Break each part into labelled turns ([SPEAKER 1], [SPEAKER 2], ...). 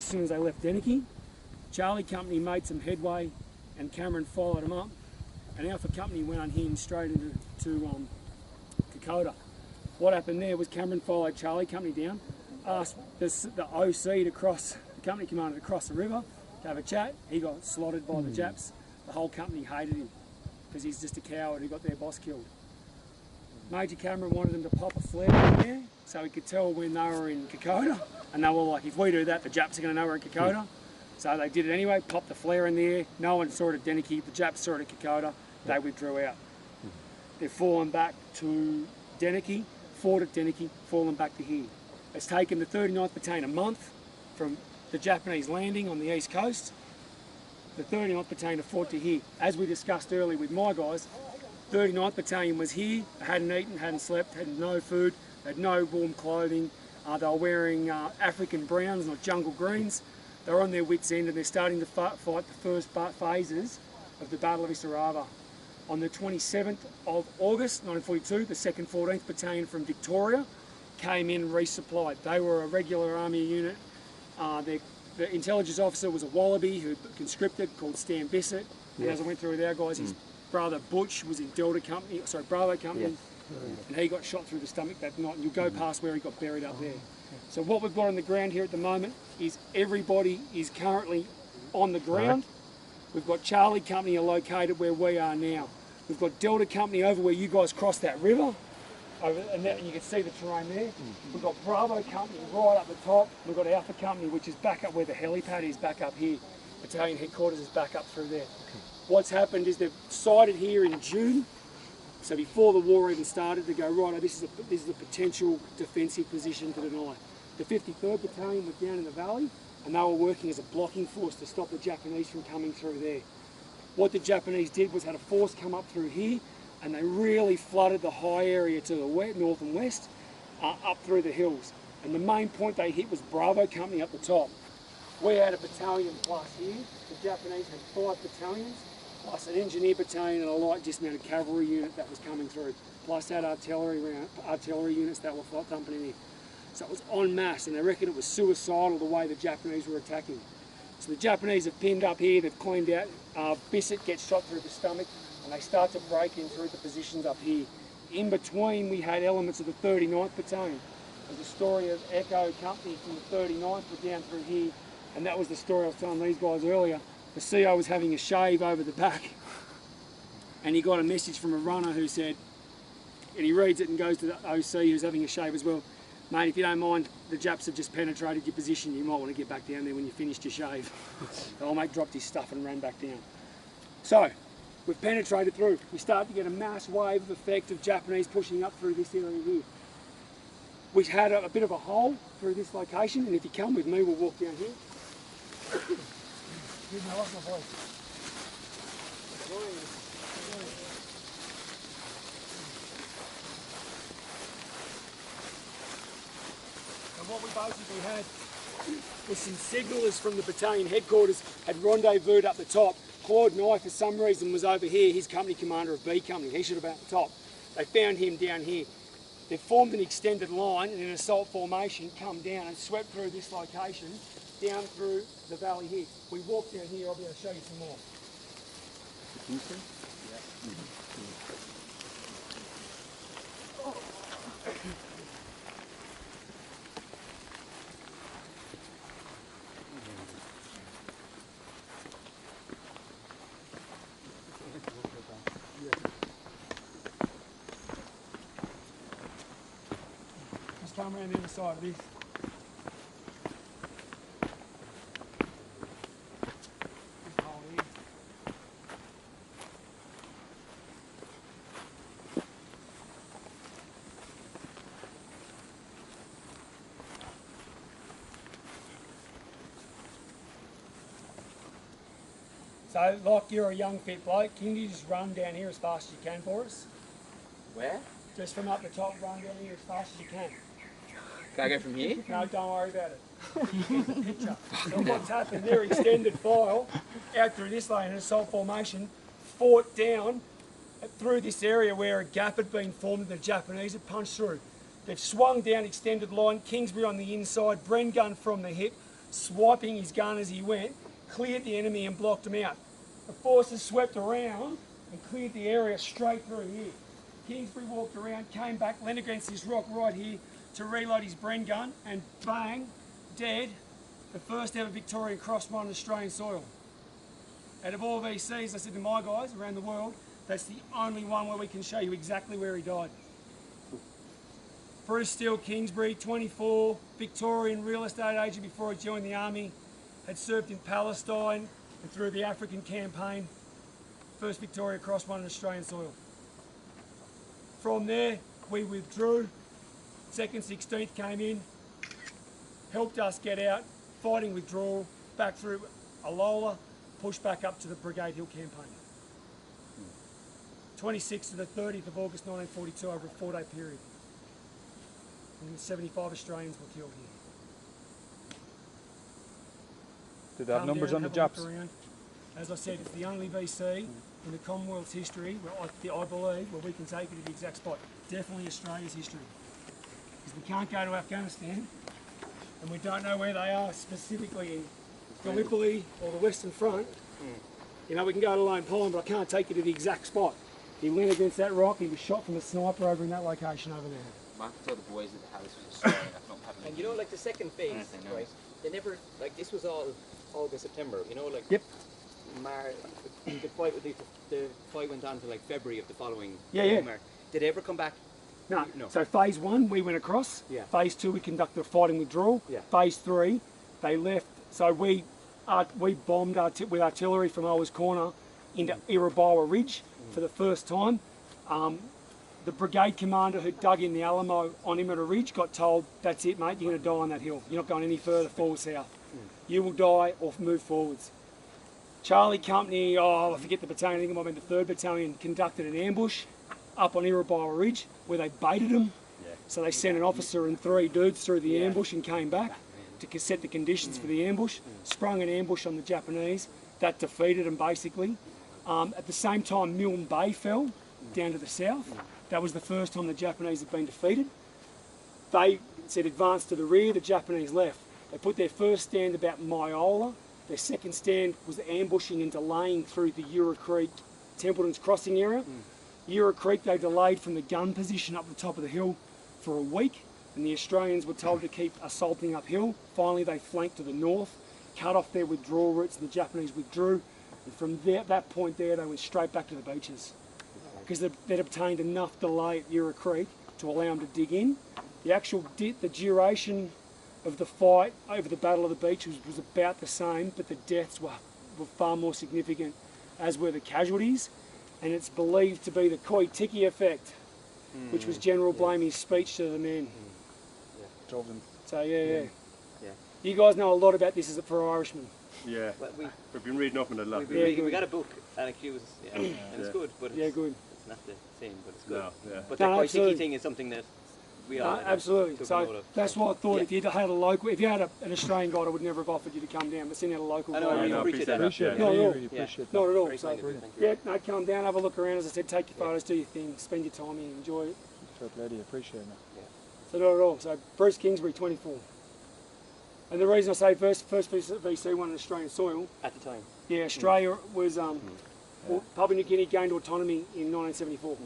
[SPEAKER 1] soon as they left Deneki. Charlie Company made some headway and Cameron followed them up, and Alpha Company went unhinged straight into Kokoda. What happened there was Cameron followed Charlie Company down, asked the OC to cross, the company commander to cross the river, to have a chat. He got slotted by the Japs. The whole company hated him because he's just a coward who got their boss killed. Major Cameron wanted them to pop a flare in there so he could tell when they were in Kokoda, and they were like, if we do that, the Japs are going to know we're in Kokoda. So they did it anyway, popped the flare in there. No one saw it at Deneki, the Japs saw it at Kokoda, they withdrew out. They've fallen back to Deneki, fought at Deneki, fallen back to here. It's taken the 39th Battalion a month from the Japanese landing on the east coast. The 39th Battalion fought to here. As we discussed earlier with my guys, 39th Battalion was here, hadn't eaten, hadn't slept, had no food, had no warm clothing. They were wearing African browns, not jungle greens. They were on their wits' end and they're starting to fight the first phases of the Battle of Isurava. On the 27th of August 1942, the 2nd 14th Battalion from Victoria came in resupplied. They were a regular army unit. The intelligence officer was a Wallaby who conscripted called Stan Bissett. And as I went through with our guys, his brother Butch was in Bravo Company, and he got shot through the stomach that night, and you'll go past where he got buried up there. So what we've got on the ground here at the moment is everybody is currently on the ground. We've got Charlie Company are located where we are now. We've got Delta Company over where you guys crossed that river, and you can see the terrain there. We've got Bravo Company right up the top. We've got Alpha Company, which is back up where the helipad is, back up here. Battalion headquarters is back up through there. What's happened is they've sighted here in June, so before the war even started, to go, right, this is a potential defensive position to deny. The 53rd Battalion was down in the valley, and they were working as a blocking force to stop the Japanese from coming through there. What the Japanese did was had a force come up through here, and they really flooded the high area to the west, north and west, up through the hills. And the main point they hit was Bravo Company up the top. We had a battalion plus here. The Japanese had 5 battalions, plus an engineer battalion and a light dismounted cavalry unit that was coming through, plus that artillery units that were thumping in here. So it was en masse, and they reckon it was suicidal the way the Japanese were attacking. So the Japanese have pinned up here, they've cleaned out. Bissett gets shot through the stomach, and they start to break in through the positions up here. In between, we had elements of the 39th Battalion. There's a story of Echo Company from the 39th were down through here, and that was the story I was telling these guys earlier. The CO was having a shave over the back, and he got a message from a runner who said, and he reads it and goes to the OC who's having a shave as well, mate, if you don't mind, the Japs have just penetrated your position, you might want to get back down there when you finished your shave. The old mate dropped his stuff and ran back down. So, we've penetrated through. We start to get a mass wave of effect of Japanese pushing up through this area here. We had a bit of a hole through this location, and if you come with me, we'll walk down here. Excuse me, I lost my voice. And what we basically had was some signallers from the battalion headquarters had rendezvoused up the top. Claude Nye, for some reason, was over here, his company commander of B Company. He should have been at the top. They found him down here. They formed an extended line in an assault formation, come down and swept through this location, down through the valley here. We walk down here, I'll be able to show you some more. Just come around the other side of this. So, like you're a young fit bloke, can you just run down here as fast as you can for us?
[SPEAKER 2] Where?
[SPEAKER 1] Just from up the top, run down here as fast as you can.
[SPEAKER 2] Can I go from here?
[SPEAKER 1] No, don't worry about it. Here's the picture. So what's happened, their extended file, out through this lane, an assault formation, fought down through this area where a gap had been formed and the Japanese had punched through. They've swung down extended line, Kingsbury on the inside, Bren gun from the hip, swiping his gun as he went, cleared the enemy and blocked him out. The forces swept around and cleared the area straight through here. Kingsbury walked around, came back, leaned against this rock right here to reload his Bren gun, and bang, dead, the first ever Victorian crossbow on Australian soil. Out of all VCs, I said to my guys around the world, that's the only one where we can show you exactly where he died. Bruce Steele Kingsbury, 24, Victorian real estate agent before he joined the army, had served in Palestine and through the African campaign, first Victoria crossbow on Australian soil. From there, we withdrew, 2nd 16th came in, helped us get out, fighting withdrawal, back through Alola, pushed back up to the Brigade Hill campaign. 26th to the 30th of August 1942 over a 4-day period. And 75 Australians were killed here.
[SPEAKER 3] Did they have numbers on the Japs?
[SPEAKER 1] As I said, it's the only VC in the Commonwealth's history where I believe where we can take it to the exact spot. Definitely Australia's history. Because we can't go to Afghanistan and we don't know where they are specifically in Gallipoli or the Western Front. You know, we can go to Lone Pine, but I can't take you to the exact spot. He went against that rock, he was shot from a sniper over in that location over there.
[SPEAKER 2] I have to tell the boys that the house was destroyed. I've not having.
[SPEAKER 4] And you know, like the second phase, right? They never, like this was all August, September. You know, like
[SPEAKER 1] Yep.
[SPEAKER 4] The fight went on to like February of the following.
[SPEAKER 1] Yeah.
[SPEAKER 4] March. Did they ever come back?
[SPEAKER 1] No.
[SPEAKER 4] No.
[SPEAKER 1] So phase 1, we went across.
[SPEAKER 4] Yeah.
[SPEAKER 1] Phase 2, we conducted a fighting withdrawal.
[SPEAKER 4] Yeah.
[SPEAKER 1] Phase 3, they left. So we bombed with artillery from Owers Corner into Isurava Ridge for the first time. The brigade commander who dug in the Alamo on Isurava Ridge got told, that's it mate, you're going to die on that hill. You're not going any further forward south. You will die or move forwards. Charlie Company, I forget the battalion, I think it might have been the 3rd Battalion, conducted an ambush up on Isurava Ridge where they baited them. Yeah. So they sent an officer and 3 dudes through the ambush and came back to set the conditions for the ambush, sprung an ambush on the Japanese, that defeated them basically. At the same time, Milne Bay fell down to the south. That was the first time the Japanese had been defeated. They said advance to the rear, the Japanese left. They put their first stand about Myola. Their second stand was ambushing and delaying through the Eura Creek, Templeton's crossing area. Eura Creek they delayed from the gun position up the top of the hill for a week, and the Australians were told to keep assaulting uphill. Finally they flanked to the north, cut off their withdrawal routes, and the Japanese withdrew. And from there, that point there, they went straight back to the beaches because they'd obtained enough delay at Eura Creek to allow them to dig in. The duration of the fight over the Battle of the Beach was about the same, but the deaths were far more significant, as were the casualties. And it's believed to be the Koitiki effect, which was General Blamey's speech to the men. So yeah. You guys know a lot about this for Irishmen.
[SPEAKER 5] Yeah, we've been reading up on it a lot.
[SPEAKER 4] We got a book, and it's good, but
[SPEAKER 1] good.
[SPEAKER 4] It's not the same, but it's good.
[SPEAKER 5] No, yeah.
[SPEAKER 4] But the Koitiki thing is something that we all
[SPEAKER 1] absolutely. So
[SPEAKER 4] note of.
[SPEAKER 1] that's why I thought if you had a local, if you had an Australian guide, I would never have offered you to come down, but send out a local guide.
[SPEAKER 4] I appreciate that.
[SPEAKER 1] Not at all.
[SPEAKER 3] Appreciate
[SPEAKER 1] Not at all.
[SPEAKER 4] Very
[SPEAKER 1] So,
[SPEAKER 4] kind of you, thank you.
[SPEAKER 1] yeah, no, come down, have a look around. As I said, take your photos, do your thing, spend your time here, enjoy it.
[SPEAKER 3] Fair play to you, appreciate it.
[SPEAKER 1] So not at all. So Bruce Kingsbury, 24. And the reason I say first VC won on Australian soil.
[SPEAKER 4] At the time.
[SPEAKER 1] Yeah, Australia was Papua New Guinea gained autonomy in 1974.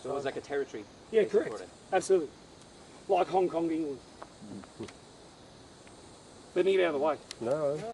[SPEAKER 4] So it was like a territory.
[SPEAKER 1] Yeah, correct. Absolutely. Like Hong Kong, England. Let me get out of the way.
[SPEAKER 5] No.